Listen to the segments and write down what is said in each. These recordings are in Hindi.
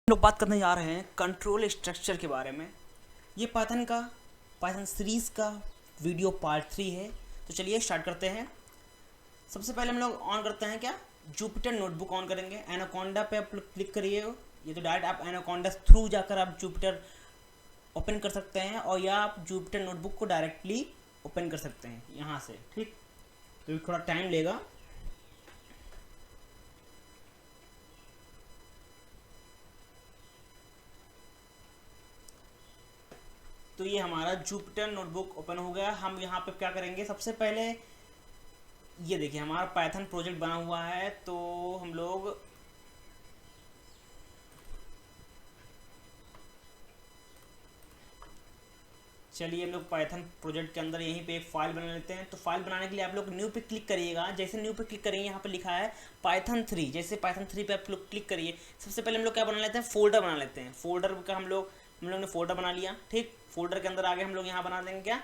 लोग बात करने जा रहे हैं कंट्रोल स्ट्रक्चर के बारे में। ये पाइथन सीरीज़ का वीडियो पार्ट 3 है। तो चलिए स्टार्ट करते हैं। सबसे पहले हम लोग ऑन करते हैं क्या, जुपिटर नोटबुक ऑन करेंगे। एनाकोंडा पे आप क्लिक करिए। ये तो डायरेक्ट आप एनाकोंडा थ्रू जाकर आप जुपिटर ओपन कर सकते हैं, और या आप जुपिटर नोटबुक को डायरेक्टली ओपन कर सकते हैं यहाँ से। ठीक, तो थोड़ा टाइम लेगा। तो ये हमारा जुपिटर नोटबुक ओपन हो गया। हम यहाँ पे क्या करेंगे, सबसे पहले ये देखिए हमारा पाइथन प्रोजेक्ट बना हुआ है। तो हम लोग चलिए हम लोग पाइथन प्रोजेक्ट के अंदर यहीं पे एक फाइल बना लेते हैं। तो फाइल बनाने के लिए आप लोग न्यू पे क्लिक करिएगा। जैसे न्यू पे क्लिक करेंगे, यहाँ पे लिखा है पाइथन 3। जैसे पाइथन 3 पे आप लोग क्लिक करिए। सबसे पहले हम लोग क्या बना लेते हैं, फोल्डर बना लेते हैं। फोल्डर का हम लोग ने फोल्डर बना लिया। ठीक, फोल्डर के अंदर आगे हम लोग यहाँ बना देंगे क्या,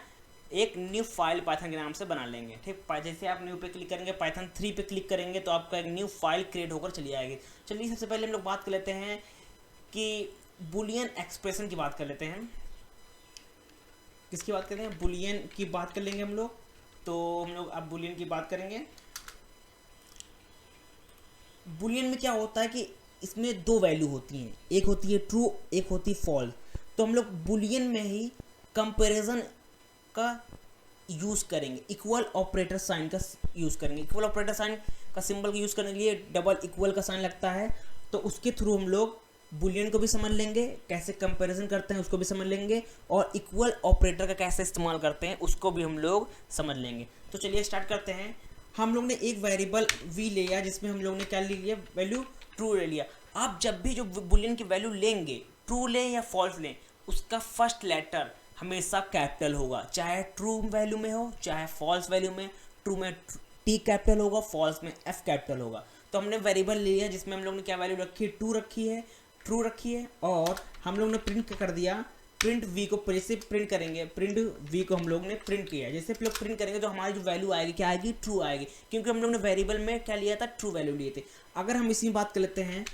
एक न्यू फाइल पाइथन के नाम से बना लेंगे। ठीक, जैसे आप न्यू पे क्लिक करेंगे, पाइथन 3 पे क्लिक करेंगे, तो आपका एक न्यू फाइल क्रिएट होकर चली आएगी। चलिए सबसे पहले हम लोग बात कर लेते हैं कि बुलियन एक्सप्रेशन की बात कर लेते हैं। किसकी बात करते हैं, बुलियन की बात कर लेंगे हम लोग। तो हम लोग अब बुलियन की बात करेंगे। बुलियन में क्या होता है कि इसमें दो वैल्यू होती हैं, एक होती है ट्रू, एक होती है फॉल्स। तो हम लोग बुलियन में ही कंपैरिजन का यूज़ करेंगे, इक्वल ऑपरेटर साइन का यूज़ करेंगे। इक्वल ऑपरेटर साइन का सिंबल का यूज़ करने के लिए डबल इक्वल का साइन लगता है। तो उसके थ्रू हम लोग बुलियन को भी समझ लेंगे, कैसे कंपैरिजन करते हैं उसको भी समझ लेंगे, और इक्वल ऑपरेटर का कैसे इस्तेमाल करते हैं उसको भी हम लोग समझ लेंगे। तो चलिए स्टार्ट करते हैं। हम लोग ने एक वेरिएबल वी लिया, जिसमें हम लोग ने क्या ले लिया, वैल्यू ट्रू ले लिया। आप जब भी जो बुलियन की वैल्यू लेंगे, ट्रू लें या फॉल्स लें, उसका फर्स्ट लेटर हमेशा कैपिटल होगा, चाहे ट्रू वैल्यू में हो चाहे फॉल्स वैल्यू में। ट्रू में टी कैपिटल होगा, फॉल्स में एफ कैपिटल होगा। तो हमने वेरिएबल ले लिया जिसमें हम लोग ने क्या वैल्यू रखी है, ट्रू रखी है, ट्रू रखी है। और हम लोग ने प्रिंट कर दिया, प्रिंट वी को जैसे प्रिंट करेंगे, प्रिंट वी को हम लोग ने प्रिंट किया। जैसे हम लोग प्रिंट करेंगे तो हमारी जो वैल्यू आएगी क्या आएगी, ट्रू आएगी, क्योंकि हम लोग ने वेरिएबल में क्या लिया था, ट्रू वैल्यू लिए थे। अगर हम इसी बात कर लेते हैं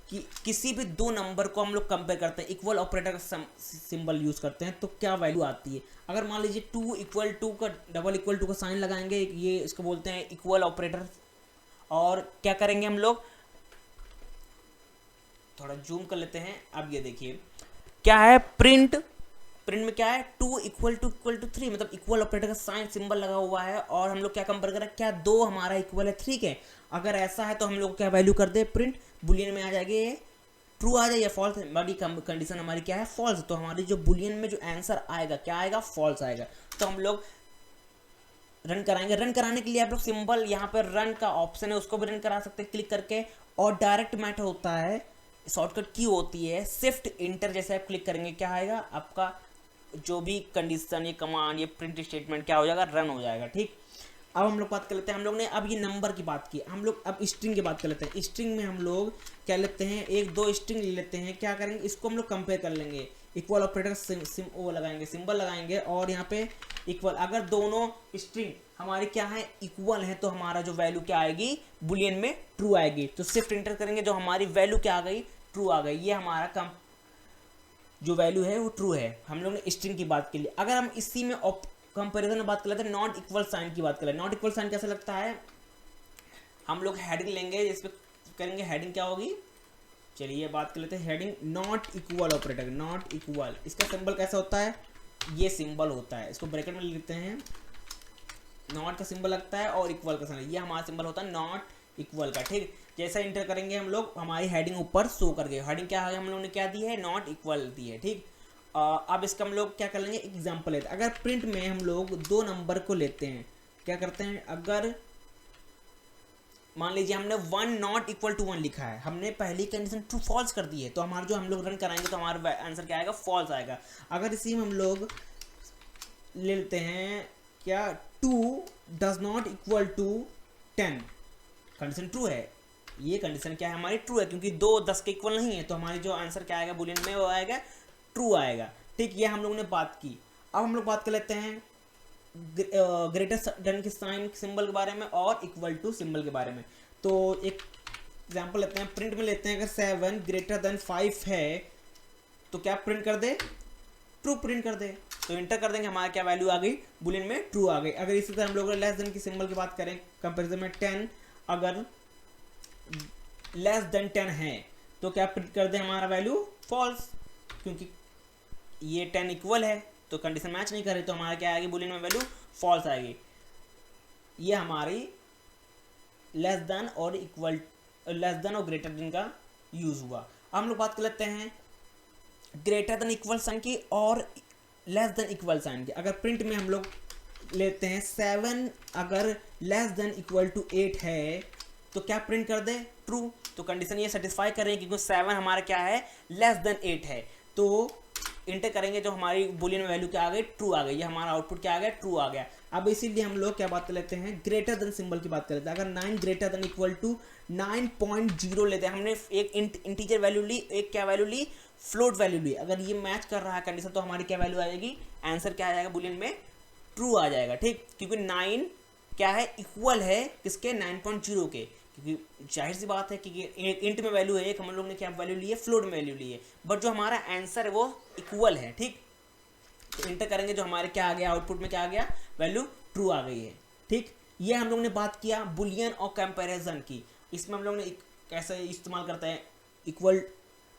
कि किसी भी दो नंबर को हम लोग कंपेयर करते हैं, इक्वल ऑपरेटर का सिंबल यूज़ करते हैं, तो क्या वैल्यू आती है। अगर मान लीजिए 2 = 2 का डबल इक्वल टू का साइन लगाएंगे, ये इसको बोलते हैं इक्वल ऑपरेटर। और क्या करेंगे हम लोग, थोड़ा जूम कर लेते हैं। अब ये देखिए क्या है, प्रिंट में क्या है, 2 = 3, मतलब इक्वल ऑपरेटर का साइन सिंबल लगा हुआ है। और हम लोग क्या कंपेयर कर रहे हैं, क्या 2 हमारा इक्वल है 3 के। अगर ऐसा है तो हम लोग क्या वैल्यू कर दे, प्रिंट बुलियन में आ जाएगी, ट्रू आ जाए या फॉल्स। बड़ी कंडीशन हमारी क्या है, फॉल्स। तो हमारी जो बुलियन में जो आंसर आएगा क्या आएगा, फॉल्स आएगा। तो हम लोग रन कराएंगे। रन कराने के लिए आप लोग सिंबल यहाँ पर रन का ऑप्शन है, उसको भी रन करा सकते हैं क्लिक करके। और डायरेक्ट मेथड होता है, शॉर्टकट की होती है शिफ्ट इंटर। जैसे आप क्लिक करेंगे क्या आएगा, आपका जो भी कंडीशन, ये कमांड, ये प्रिंट स्टेटमेंट क्या हो जाएगा, रन हो जाएगा। ठीक, अब हम लोग बात कर लेते हैं। हम लोग ने अब ये नंबर की बात की, हम लोग अब स्ट्रिंग की बात कर लेते हैं। स्ट्रिंग में हम लोग क्या लेते हैं, एक दो स्ट्रिंग ले लेते हैं। क्या करेंगे, इसको हम लोग कंपेयर कर लेंगे, इक्वल ऑपरेटर वो लगाएंगे, सिंबल लगाएंगे, और यहाँ पे इक्वल। अगर दोनों स्ट्रिंग हमारी क्या है, इक्वल है, तो हमारा जो वैल्यू क्या आएगी, बुलियन में ट्रू आएगी। तो शिफ्ट इंटर करेंगे, जो हमारी वैल्यू क्या आ गई, ट्रू आ गई। ये हमारा जो वैल्यू है वो ट्रू है। हम लोग ने स्ट्रिंग की बात की। अगर हम इसी में कंपेरिजन में बात कर लेते हैं, नॉट इक्वल साइन की बात कर लेते हैं। नॉट इक्वल साइन कैसा लगता है, हम लोग हेडिंग लेंगे, इस पर करेंगे, हेडिंग क्या होगी, चलिए बात कर लेते हैं। Heading not equal operator, not equal, इसका सिंबल कैसा होता है, ये सिंबल होता है। इसको ब्रैकेट में लिखते हैं, नॉट का सिंबल लगता है और इक्वल का सिंबल, ये हमारा सिंबल होता है नॉट इक्वल का। ठीक, जैसा इंटर करेंगे हम लोग, हमारी हेडिंग ऊपर शो कर गए। हेडिंग क्या है, हम लोग ने क्या दी है, नॉट इक्वल दी है। ठीक, अब इसका हम लोग क्या कर लेंगे, एग्जाम्पल लेते हैं। अगर प्रिंट में हम लोग दो नंबर को लेते हैं, क्या करते हैं, अगर मान लीजिए हमने 1 = 1 लिखा है, हमने पहली कंडीशन ट्रू फॉल्स कर दी है, तो हमारा जो हम लोग रन कराएंगे तो हमारा आंसर क्या आएगा, फॉल्स आएगा। अगर इसी में हम लोग ले लेते हैं क्या, 2 ≠ 10, कंडीशन ट्रू है, ये कंडीशन क्या है हमारी, ट्रू है, क्योंकि 2 10 के इक्वल नहीं है। तो हमारी जो आंसर क्या आएगा बुलियन में, वो आएगा ट्रू आएगा। ठीक, ये हम लोग ने बात की। अब हम लोग बात कर लेते हैं ग्रेटर देन के साइन सिंबल के बारे में और इक्वल टू सिंबल के बारे में। तो एक एग्जाम्पल लेते हैं, प्रिंट में लेते हैं, अगर 7 ग्रेटर देन 5 है तो क्या प्रिंट कर दे, ट्रू प्रिंट कर दे। तो इंटर कर देंगे, हमारा क्या वैल्यू आ गई बुलियन में, ट्रू आ गई। अगर इसी तरह हम लोग लेस देन की सिंबल की बात करें कंपेरिजन में, 10 अगर लेस देन 10 है तो क्या प्रिंट कर दे, हमारा वैल्यू फॉल्स, क्योंकि ये 10 इक्वल है तो कंडीशन मैच नहीं करे, तो हमारा क्या आएगी बुलियन में वैल्यू फॉल्स आएगी। ये हमारी लेस देन और इक्वल, लेस देन और ग्रेटर देन का यूज हुआ। अब हम लोग बात कर लेते हैं ग्रेटर देन इक्वल साइन की और लेस देन इक्वल साइन की। अगर प्रिंट में हम लोग लेते हैं 7 अगर लेस देन इक्वल टू 8 है तो क्या प्रिंट कर दे, ट्रू। तो कंडीशन ये सेटिस्फाई करें क्योंकि 7 हमारा क्या है, लेस देन 8 है, तो इंटर करेंगे जो हमारी बुलियन वैल्यू क्या आ गई, ट्रू आ गई। ये हमारा आउटपुट क्या आ गया, ट्रू आ गया। अब इसीलिए हम लोग क्या बात कर लेते हैं, ग्रेटर देन सिंबल की बात कर लेते हैं। अगर 9 ग्रेटर देन इक्वल टू 9.0 लेते हैं, हमने एक इंटीजर वैल्यू ली, एक क्या वैल्यू ली, फ्लोट वैल्यू ली। अगर ये मैच कर रहा है कंडीशन तो हमारी क्या वैल्यू आएगी, आंसर क्या आ जाएगा बुलियन में, ट्रू आ जाएगा, ठीक। क्योंकि 9 क्या है, इक्वल है किसके, 9.0 के, क्योंकि जाहिर सी बात है कि इंट में वैल्यू है, एक हम लोग ने क्या वैल्यू ली है, फ्लोट में वैल्यू ली है, बट जो हमारा आंसर है वो इक्वल है, ठीक। तो इंटर करेंगे जो हमारे क्या आ गया, आउटपुट में क्या आ गया, वैल्यू ट्रू आ गई है, ठीक। ये हम लोग ने बात किया बुलियन और कंपैरिजन की। इसमें हम लोग ने कैसे इस्तेमाल करते हैं, इक्वल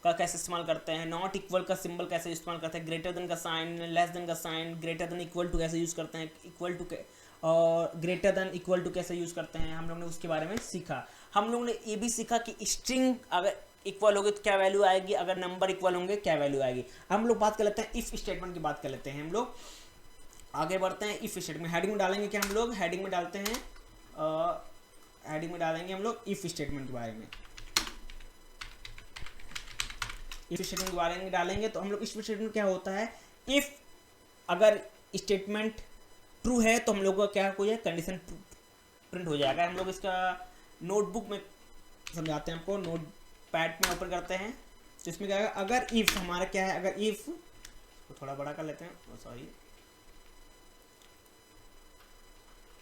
का कैसे इस्तेमाल करते हैं, नॉट इक्वल का सिंबल कैसे इस्तेमाल करते हैं, ग्रेटर देन का साइन, लेस देन का sign, greater than equal to कैसे यूज़ करते हैं, इक्वल टू और ग्रेटर देन इक्वल टू कैसे यूज़ करते हैं, हम लोग ने उसके बारे में सीखा। हम लोग ने ये भी सीखा कि स्ट्रिंग अगर इक्वल होगी तो क्या वैल्यू आएगी, अगर नंबर इक्वल होंगे क्या वैल्यू आएगी। हम लोग बात कर लेते हैं इफ़ स्टेटमेंट की बात कर लेते हैं। हम लोग आगे बढ़ते हैं, इफ़ स्टेटमेंट हेडिंग में डालेंगे क्या, हम लोग हेडिंग में डालते हैं, हेडिंग में डालेंगे हम लोग इफ़ स्टेटमेंट के बारे में। इफ़ स्टेटमेंट के बारे में डालेंगे तो हम लोग इफ़ स्टेटमेंट क्या होता है, इफ़ अगर स्टेटमेंट ट्रू है तो हम लोग का क्या कोई है, कंडीशन प्रिंट हो जाएगा। हम लोग इसका नोटबुक में समझाते हैं, हमको नोट पैड में ओपन करते हैं तो इसमें क्या है, अगर इफ़ हमारा क्या है, अगर इफ़ तो थोड़ा बड़ा कर लेते हैं, सॉरी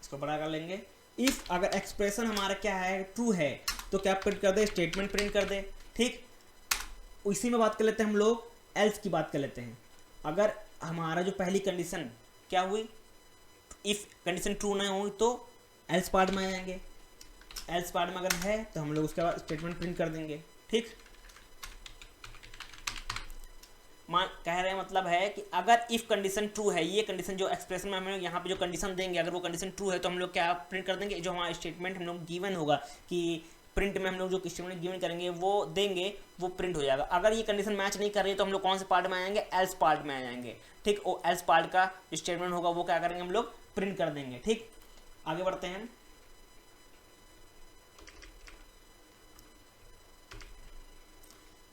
इसको बड़ा कर लेंगे। इफ़ अगर एक्सप्रेशन हमारा क्या है, ट्रू है तो क्या प्रिंट कर दे, स्टेटमेंट प्रिंट कर दे, ठीक। इसी में बात कर लेते हैं हम लोग एल्स की बात कर लेते हैं। अगर हमारा जो पहली कंडीशन क्या हुई, इफ़ कंडीशन ट्रू ना हुई तो एल्स पार्ट में आ जाएंगे, एल्स पार्ट में अगर है तो हम लोग उसके बाद स्टेटमेंट प्रिंट कर देंगे, ठीक। मान कह रहे हैं मतलब है कि अगर इफ़ कंडीशन ट्रू है, ये कंडीशन जो एक्सप्रेशन में हमें यहाँ पे जो कंडीशन देंगे अगर वो कंडीशन ट्रू है तो हम लोग क्या प्रिंट कर देंगे, जो हमारा स्टेटमेंट हम लोग गिवन होगा कि प्रिंट में हम लोग जो स्टेटमेंट गिवन करेंगे वो देंगे, वो प्रिंट हो जाएगा। अगर ये कंडीशन मैच नहीं कर रही है तो हम लोग कौन से पार्ट में आ जाएंगे, एल्स पार्ट में आ जाएंगे, ठीक। और एल्स पार्ट का जो स्टेटमेंट होगा वो क्या करेंगे, हम लोग प्रिंट कर देंगे, ठीक। आगे बढ़ते हैं,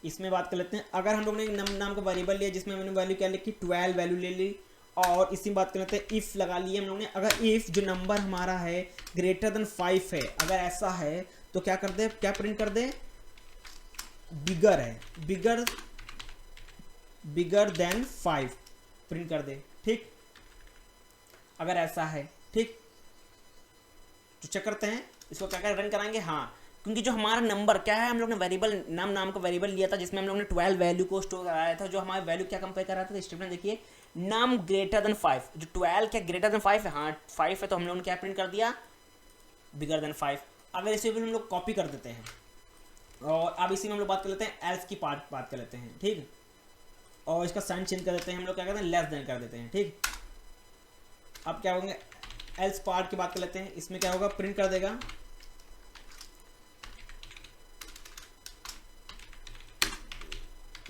इसमें बात कर लेते हैं। अगर हम लोग ने नाम का वेरिएबल लिया जिसमें हमने वैल्यू क्या लिखी, 12 वैल्यू ले ली, और इसी में बात कर लेते हैं इफ़ लगा लिए हम लोग ने। अगर इफ़ जो नंबर हमारा है ग्रेटर देन 5 है, अगर ऐसा है तो क्या कर दे, क्या प्रिंट कर दे, बिगर है, बिगर देन 5 प्रिंट कर दे, ठीक। अगर ऐसा है, ठीक। तो चेक करते हैं इसको, क्या रन कराएंगे, हाँ, क्योंकि जो हमारा नंबर क्या है, हम लोग ने वेरिएबल नाम का वेरिएबल लिया था जिसमें हम लोग ने 12 वैल्यू को स्टोर कराया था। जो हमारा वैल्यू क्या कंपेयर कर रहा था, स्टेटमेंट देखिए, नाम ग्रेटर देन 5, जो 12 क्या ग्रेटर देन 5 है, हाँ 5 है तो हम लोग ने क्या प्रिंट कर दिया, बिगर देन 5। अगर इसे भी हम लोग कॉपी कर देते हैं और अब इसी में हम लोग बात कर लेते हैं एल्स की बात कर लेते हैं, ठीक। और इसका साइन चेंज कर देते हैं, हम लोग क्या करते हैं, लेस देन कर देते हैं, ठीक। अब क्या होंगे, एल्स पार्ट की बात कर लेते हैं। इसमें क्या होगा, प्रिंट कर देगा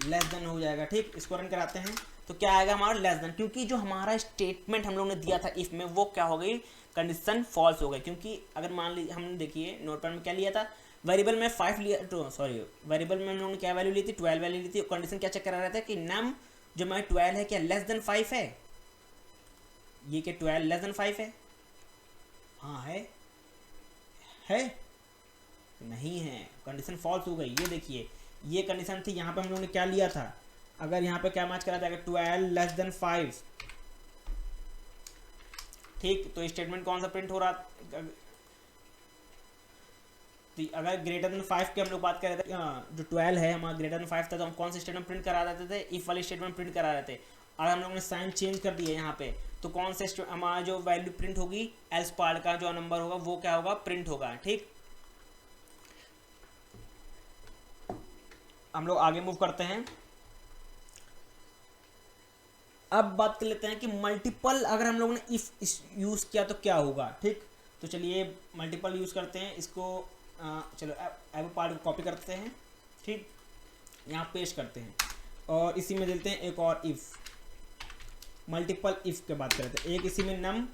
लेस देन हो जाएगा, ठीक। इसको रन कराते हैं तो क्या आएगा हमारा, लेस देन, क्योंकि जो हमारा स्टेटमेंट हम लोग ने दिया था इफ में वो क्या हो गई, कंडीशन फॉल्स हो गई। क्योंकि अगर मान लीजिए हमने देखिए नोटपैड में क्या लिया था, वेरिएबल में 5 लिया, तो सॉरी वेरिएबल में हम लोगों ने क्या वैल्यू ली थी, 12 वैल्यू ली थी। कंडीशन क्या चेक करा रहा था कि नम जो मैं 12 है क्या लेस देन 5 है, ये क्या 12 लेस देन 5 है, हाँ है नहीं है, कंडीशन फॉल्स हो गई। ये देखिए ये कंडीशन थी, यहाँ पे हम लोगों ने क्या लिया था, अगर यहाँ पे क्या मैच करा था, 12 लेस देन 5, ठीक। तो स्टेटमेंट कौन सा प्रिंट हो रहा, तो अगर ग्रेटर देन 5 की हम लोग बात कर रहे थे, जो 12 है हमारा ग्रेटर देन 5 था, तो हम कौन सा स्टेटमेंट प्रिंट करा देते थे, इफ वाली स्टेटमेंट प्रिंट करा रहे थे। और हम लोगों ने साइन चेंज कर दिया यहाँ पे, तो कौन से हमारा जो वैल्यू प्रिंट होगी, एल्स पार्ट का जो नंबर होगा वो क्या होगा, प्रिंट होगा। ठीक, हम लोग आगे मूव करते हैं। अब बात कर लेते हैं कि मल्टीपल अगर हम लोगों ने इफ यूज किया तो क्या होगा। ठीक, तो चलिए मल्टीपल यूज करते हैं इसको। चलो अब पार्ट को कॉपी करते हैं। ठीक, यहाँ पेस्ट करते हैं और इसी में देते हैं एक और इफ, मल्टीपल इफ के बात करते हैं। एक इसी में नम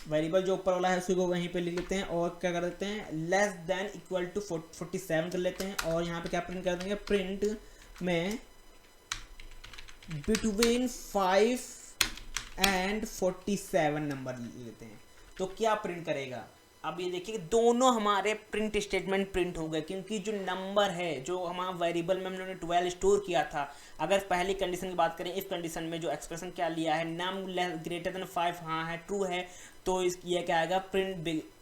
वेरिएबल जो ऊपर वाला है उसी को वहीं पे लिख लेते हैं और क्या कर देते हैं, लेस देन इक्वल टू 47 कर लेते हैं। और यहाँ पे क्या प्रिंट कर देंगे, प्रिंट में बिटवीन 5 एंड 47 नंबर लेते हैं। तो क्या प्रिंट करेगा, अब ये देखिए दोनों हमारे प्रिंट स्टेटमेंट प्रिंट हो गए, क्योंकि जो नंबर है जो हमारा वेरिएबल में हम लोगों ने 12 स्टोर किया था, अगर पहली कंडीशन की बात करें, इफ कंडीशन में जो एक्सप्रेशन क्या लिया है, नम ग्रेटर देन 5 हाँ है, ट्रू है, तो इस ये क्या आएगा, प्रिंट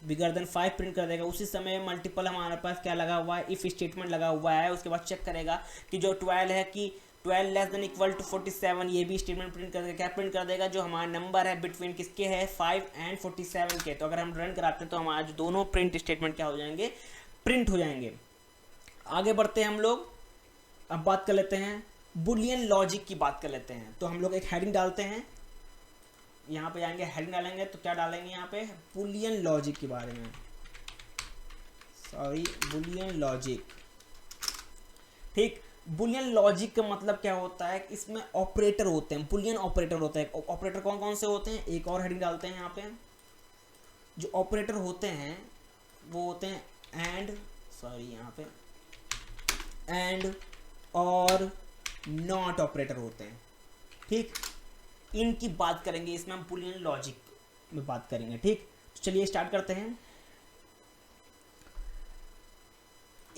बिगर देन 5 प्रिंट कर देगा। उसी समय मल्टीपल हमारे पास क्या लगा हुआ है, इफ स्टेटमेंट लगा हुआ है। उसके बाद चेक करेगा कि जो 12 है कि 12 लेस देन इक्वल टू 47, ये भी स्टेटमेंट प्रिंट कर देगा। क्या प्रिंट कर देगा, जो हमारा नंबर है बिटवीन किसके है, 5 एंड 47 के। तो अगर हम रन कराते हैं तो हमारा जो दोनों प्रिंट स्टेटमेंट क्या हो जाएंगे, प्रिंट हो जाएंगे। आगे बढ़ते हैं हम लोग, अब बात कर लेते हैं बुलियन लॉजिक की बात कर लेते हैं। तो हम लोग एक हेडिंग डालते हैं, यहाँ पे जाएंगे हेडिंग डालेंगे, तो क्या डालेंगे यहाँ पे, बुलियन लॉजिक के बारे में, सॉरी बुलियन लॉजिक। ठीक, बुलियन लॉजिक का मतलब क्या होता है, इसमें ऑपरेटर होते हैं, बुलियन ऑपरेटर होता है। ऑपरेटर कौन कौन से होते हैं, एक और हेडिंग डालते हैं यहाँ पे। जो ऑपरेटर होते हैं वो होते हैं एंड, सॉरी यहाँ पे एंड और नॉट ऑपरेटर होते हैं। ठीक, इनकी बात करेंगे इसमें हम बुलियन लॉजिक में बात करेंगे। ठीक, तो चलिए स्टार्ट करते हैं।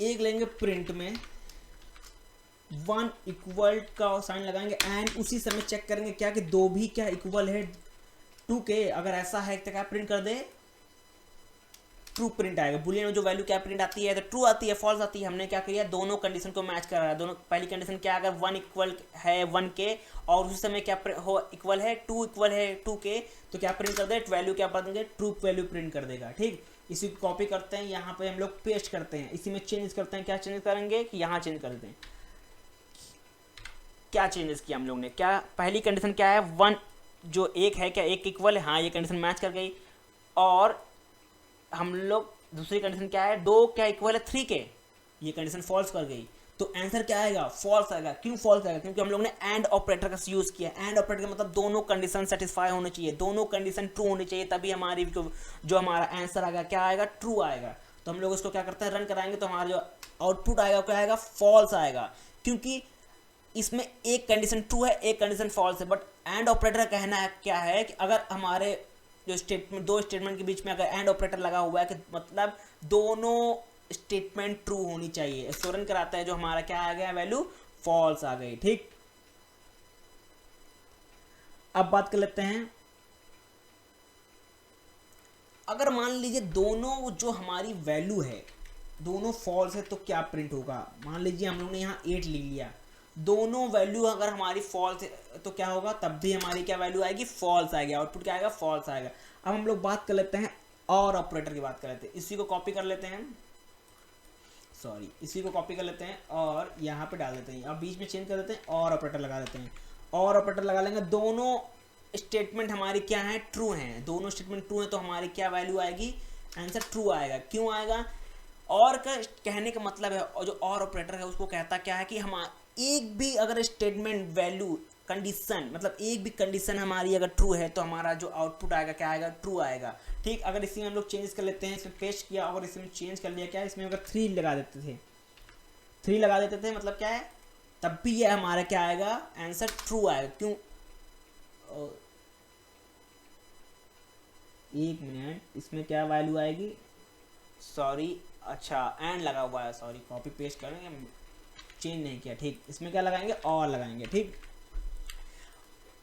एक लेंगे प्रिंट में 1 इक्वल का साइन लगाएंगे एंड उसी समय चेक करेंगे क्या कि दो भी क्या इक्वल है 2 के। अगर ऐसा है तो क्या प्रिंट कर दे, ट्रू प्रिंट आएगा। बुलियन में जो वैल्यू क्या प्रिंट आती है, तो ट्रू आती है, फॉल्स आती है। हमने क्या किया, दोनों कंडीशन को मैच करा है। दोनों पहली कंडीशन क्या, अगर 1 इक्वल है 1 के और उसी समय क्या हो इक्वल है 2 इक्वल है 2 के, तो क्या प्रिंट कर दे, वैल्यू क्या कर देंगे, ट्रू वैल्यू प्रिंट कर देगा। ठीक, इसी को कॉपी करते हैं, यहाँ पे हम लोग पेस्ट करते हैं, इसी में चेंज करते हैं। क्या चेंज करेंगे कि यहाँ चेंज कर देते हैं। क्या चेंजेस किया हम लोग ने, क्या पहली कंडीशन क्या है, 1 जो एक है क्या एक इक्वल है, हाँ ये कंडीशन मैच कर गई। और हम लोग दूसरी कंडीशन क्या है, 2 क्या इक्वल है 3 के, ये कंडीशन फॉल्स कर गई। तो आंसर क्या आएगा, फॉल्स आएगा। क्यों फॉल्स आएगा, क्योंकि हम लोग ने एंड ऑपरेटर का यूज किया। एंड ऑपरेटर का मतलब दोनों कंडीशन सेटिस्फाई होने चाहिए, दोनों कंडीशन ट्रू होनी चाहिए, तभी हमारी जो हमारा आंसर आएगा क्या आएगा, ट्रू आएगा। तो हम लोग इसको क्या करते हैं, रन कराएंगे तो हमारा जो आउटपुट आएगा क्या आएगा, फॉल्स आएगा, क्योंकि इसमें एक कंडीशन ट्रू है एक कंडीशन फॉल्स है। बट एंड ऑपरेटर का कहना है क्या है कि अगर हमारे जो स्टेटमेंट, दो स्टेटमेंट के बीच में अगर एंड ऑपरेटर लगा हुआ है कि मतलब दोनों स्टेटमेंट ट्रू होनी चाहिए। इसको रन कराता है, जो हमारा क्या आ गया, वैल्यू फॉल्स आ गई। ठीक, अब बात कर लेते हैं, अगर मान लीजिए दोनों जो हमारी वैल्यू है दोनों फॉल्स है तो क्या प्रिंट होगा। मान लीजिए हम लोग ने यहाँ 8 ले लिया, दोनों वैल्यू अगर हमारी फॉल्स है तो क्या होगा, तब भी हमारी क्या वैल्यू आएगी, फॉल्स आएगी। आउटपुट क्या आएगा, फॉल्स आएगा। अब हम लोग बात कर लेते हैं और ऑपरेटर की बात कर लेते हैं। इसी को कॉपी कर लेते हैं, सॉरी इसी को कॉपी कर लेते हैं और यहाँ पे डाल देते हैं। अब बीच में चेंज कर देते हैं और ऑपरेटर लगा देते हैं। और ऑपरेटर लगा लेंगे, दोनों स्टेटमेंट हमारी क्या है, ट्रू हैं। दोनों स्टेटमेंट ट्रू हैं तो हमारी क्या वैल्यू आएगी, आंसर ट्रू आएगा। क्यों आएगा, और का कहने का मतलब है, और जो और ऑपरेटर है उसको कहता क्या है कि हम एक भी अगर स्टेटमेंट वैल्यू कंडीशन, मतलब एक भी कंडीशन हमारी अगर ट्रू है तो हमारा जो आउटपुट आएगा क्या आएगा, ट्रू आएगा। ठीक, अगर इसी में हम लोग चेंज कर लेते हैं, इसमें पेस्ट किया और इसमें चेंज कर लिया, क्या इसमें अगर 3 लगा देते थे, 3 लगा देते थे, मतलब क्या है, तब भी ये हमारा क्या आएगा, आंसर ट्रू आएगा। क्यों, एक मिनट, इसमें क्या वैल्यू आएगी, सॉरी अच्छा एंड लगा हुआ है, सॉरी कॉपी पेस्ट करेंगे, चेंज नहीं किया। ठीक, इसमें क्या लगाएंगे, और लगाएंगे। ठीक,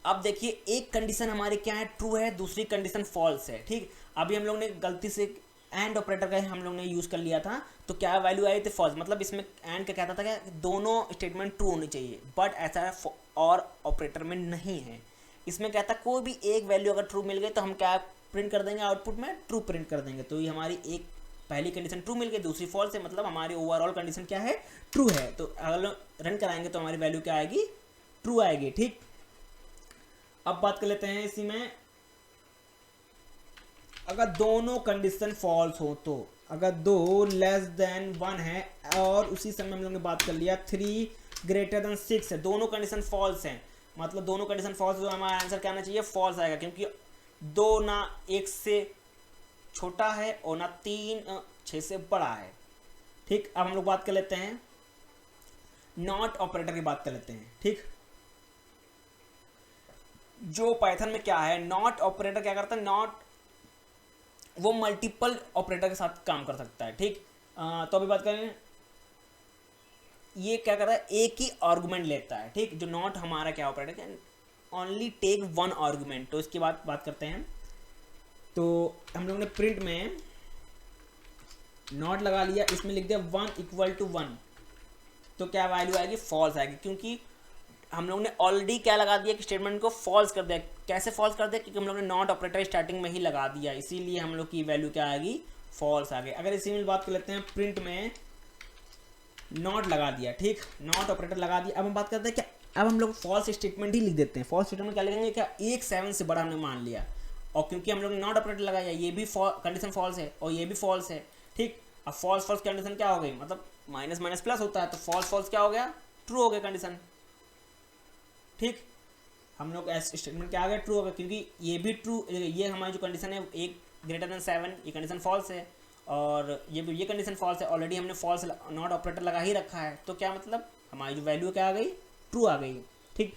अब देखिए एक कंडीशन हमारी क्या है, ट्रू है, दूसरी कंडीशन फॉल्स है। ठीक, अभी हम लोग ने गलती से एंड ऑपरेटर का हम लोग ने यूज़ कर लिया था, तो क्या वैल्यू आई थी फॉल्स। मतलब इसमें एंड का कहता था कि दोनों स्टेटमेंट ट्रू होनी चाहिए, बट ऐसा और ऑपरेटर में नहीं है। इसमें कहता कोई भी एक वैल्यू अगर ट्रू मिल गई तो हम क्या प्रिंट कर देंगे, आउटपुट में ट्रू प्रिंट कर देंगे। तो ये हमारी एक पहली कंडीशन ट्रू मिल गई, दूसरी फॉल्स है, मतलब हमारी ओवरऑल कंडीशन क्या है, ट्रू है। तो अगर रन कराएंगे तो हमारी वैल्यू क्या आएगी, ट्रू आएगी। ठीक, अब बात कर लेते हैं इसी में, अगर दोनों कंडीशन फॉल्स हो तो, अगर 2 लेस देन 1 है और उसी समय हम लोग ने बात कर लिया 3 ग्रेटर देन 6 है, दोनों कंडीशन फॉल्स हैं, मतलब दोनों कंडीशन फॉल्स, तो हमारा आंसर क्या आना चाहिए, फॉल्स आएगा, क्योंकि 2 ना 1 से छोटा है और ना 3 6 से बड़ा है। ठीक, अब हम लोग बात कर लेते हैं नॉट ऑपरेटर की बात कर लेते हैं। ठीक, जो पाइथन में क्या है, नॉट ऑपरेटर क्या करता है, नॉट वो मल्टीपल ऑपरेटर के साथ काम कर सकता है। ठीक, तो अभी बात करें, ये क्या करता है, एक ही आर्गुमेंट लेता है। ठीक, जो नॉट हमारा क्या ऑपरेटर है, ओनली टेक 1 आर्गुमेंट। तो इसके बाद बात करते हैं, तो हम लोग ने प्रिंट में नॉट लगा लिया, इसमें लिख दिया 1 इक्वल टू 1, तो क्या वैल्यू आएगी, फॉल्स आएगी, क्योंकि हम लोग ने ऑलरेडी क्या लगा दिया कि स्टेटमेंट को फॉल्स कर दिया। कैसे फॉल्स कर दिया, क्योंकि हम लोग ने नॉट ऑपरेटर स्टार्टिंग में ही लगा दिया, इसीलिए हम लोग की वैल्यू क्या आएगी, फॉल्स आ गई। अगर इसी में बात कर लेते हैं, प्रिंट में नॉट लगा दिया, ठीक, नॉट ऑपरेटर लगा दिया। अब हम बात करते हैं क्या, अब हम लोग फॉल्स स्टेटमेंट ही लिख देते हैं। फॉल्स स्टेटमेंट क्या लिखेंगे, क्या 1 7 से बड़ा हमने मान लिया, और क्योंकि हम लोग ने नॉट ऑपरेटर लगाया, ये भी कंडीशन फॉल्स है और ये भी फॉल्स है। ठीक, अब फॉल्स फॉल्स कंडीशन क्या हो गई, मतलब माइनस माइनस प्लस होता है, तो फॉल्स फॉल्स क्या हो गया, ट्रू हो गया कंडीशन। ठीक, हम लोग ऐसे स्टेटमेंट क्या आ गया, ट्रू हो गया, क्योंकि ये भी ट्रू, ये हमारी जो कंडीशन है 1 ग्रेटर देन 7, ये कंडीशन फॉल्स है, और ये कंडीशन फॉल्स है, ऑलरेडी हमने फॉल्स नॉट ऑपरेटर लगा ही रखा है, तो क्या मतलब हमारी जो वैल्यू क्या आ गई, ट्रू आ गई। ठीक,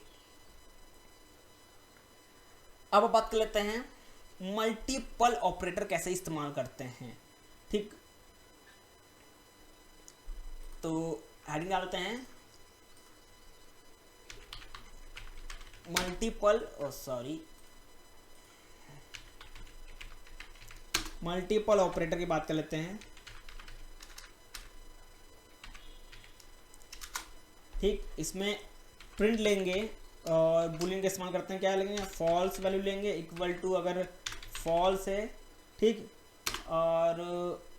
अब बात कर लेते हैं मल्टीपल ऑपरेटर कैसे इस्तेमाल करते हैं। ठीक, तो हेडिंग डालते हैं मल्टीपल ऑपरेटर की बात कर लेते हैं। ठीक, इसमें प्रिंट लेंगे और बुलियन का इस्तेमाल करते हैं, क्या लेंगे, फॉल्स वैल्यू लेंगे, इक्वल टू अगर फॉल्स है। ठीक, और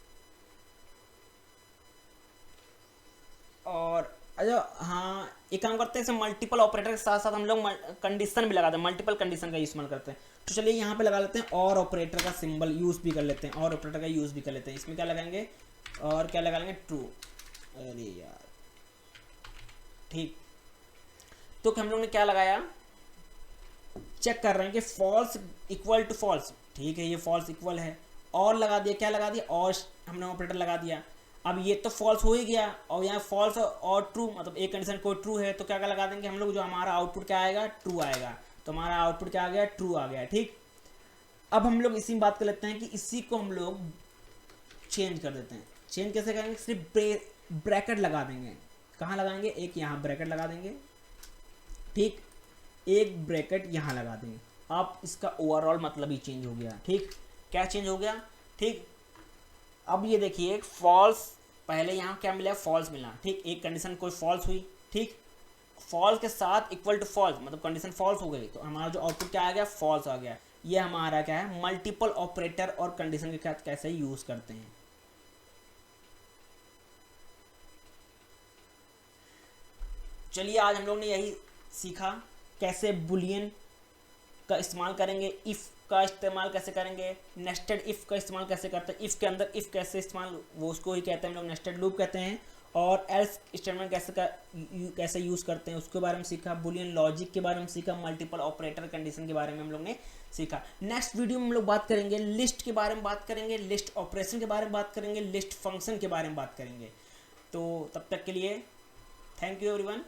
अच्छा हाँ, एक काम करते हैं, मल्टीपल ऑपरेटर के साथ साथ हम लोग कंडीशन भी लगाते हैं, मल्टीपल कंडीशन का इस्तेमाल करते हैं। तो चलिए यहाँ पे लगा लेते हैं, और ऑपरेटर का सिंबल यूज़ भी कर लेते हैं, और ऑपरेटर का यूज़ भी कर लेते हैं। इसमें क्या लगाएंगे, और क्या लगा लेंगे, ट्रू। अरे यार, ठीक, तो हम लोग ने क्या लगाया, चेक कर रहे हैं कि फॉल्स इक्वल टू फॉल्स, ठीक है, ये फॉल्स इक्वल है, और लगा दिया, क्या लगा दिया, और हमने ऑपरेटर लगा दिया। अब ये तो फॉल्स हो ही गया, और यहाँ फॉल्स और ट्रू, मतलब एक कंडीशन कोई ट्रू है, तो क्या क्या लगा देंगे हम लोग, जो हमारा आउटपुट क्या आएगा, ट्रू आएगा, तो हमारा आउटपुट क्या आ गया, ट्रू आ गया। ठीक, अब हम लोग इसी में बात कर लेते हैं कि इसी को हम लोग चेंज कर देते हैं। चेंज कैसे करेंगे, सिर्फ ब्रैकेट लगा देंगे। कहाँ लगाएंगे, एक यहाँ ब्रैकेट लगा देंगे, ठीक, एक ब्रैकेट यहाँ लगा देंगे। अब इसका ओवरऑल मतलब ही चेंज हो गया। ठीक, क्या चेंज हो गया, ठीक, अब ये देखिए फॉल्स, पहले यहाँ क्या मिला, फॉल्स मिला। ठीक, एक कंडीशन कोई फॉल्स हुई, ठीक, फॉल्स के साथ इक्वल टू फॉल्स, मतलब कंडीशन फॉल्स हो गई, तो हमारा जो आउटपुट क्या आ गया, फॉल्स आ गया। ये हमारा क्या है, मल्टीपल ऑपरेटर और कंडीशन के साथ कैसे यूज करते हैं। चलिए आज हम लोग ने यही सीखा, कैसे बुलियन का इस्तेमाल करेंगे, इफ़ का इस्तेमाल कैसे करेंगे, नेस्टेड इफ़ का इस्तेमाल कैसे करते हैं, इफ़ के अंदर इफ़ कैसे इस्तेमाल, वो उसको ही कहते हैं हम लोग नेस्टेड लूप कहते हैं, और एल्स स्टेटमेंट कैसे यूज़ करते हैं उसके बारे में सीखा, बुलियन लॉजिक के बारे में सीखा, मल्टीपल ऑपरेटर कंडीशन के बारे में हम लोग ने सीखा। नेक्स्ट वीडियो में हम लोग बात करेंगे लिस्ट के बारे में, बात करेंगे लिस्ट ऑपरेशन के बारे में, बात करेंगे लिस्ट फंक्शन के बारे में बात करेंगे। तो तब तक के लिए थैंक यू एवरीवन।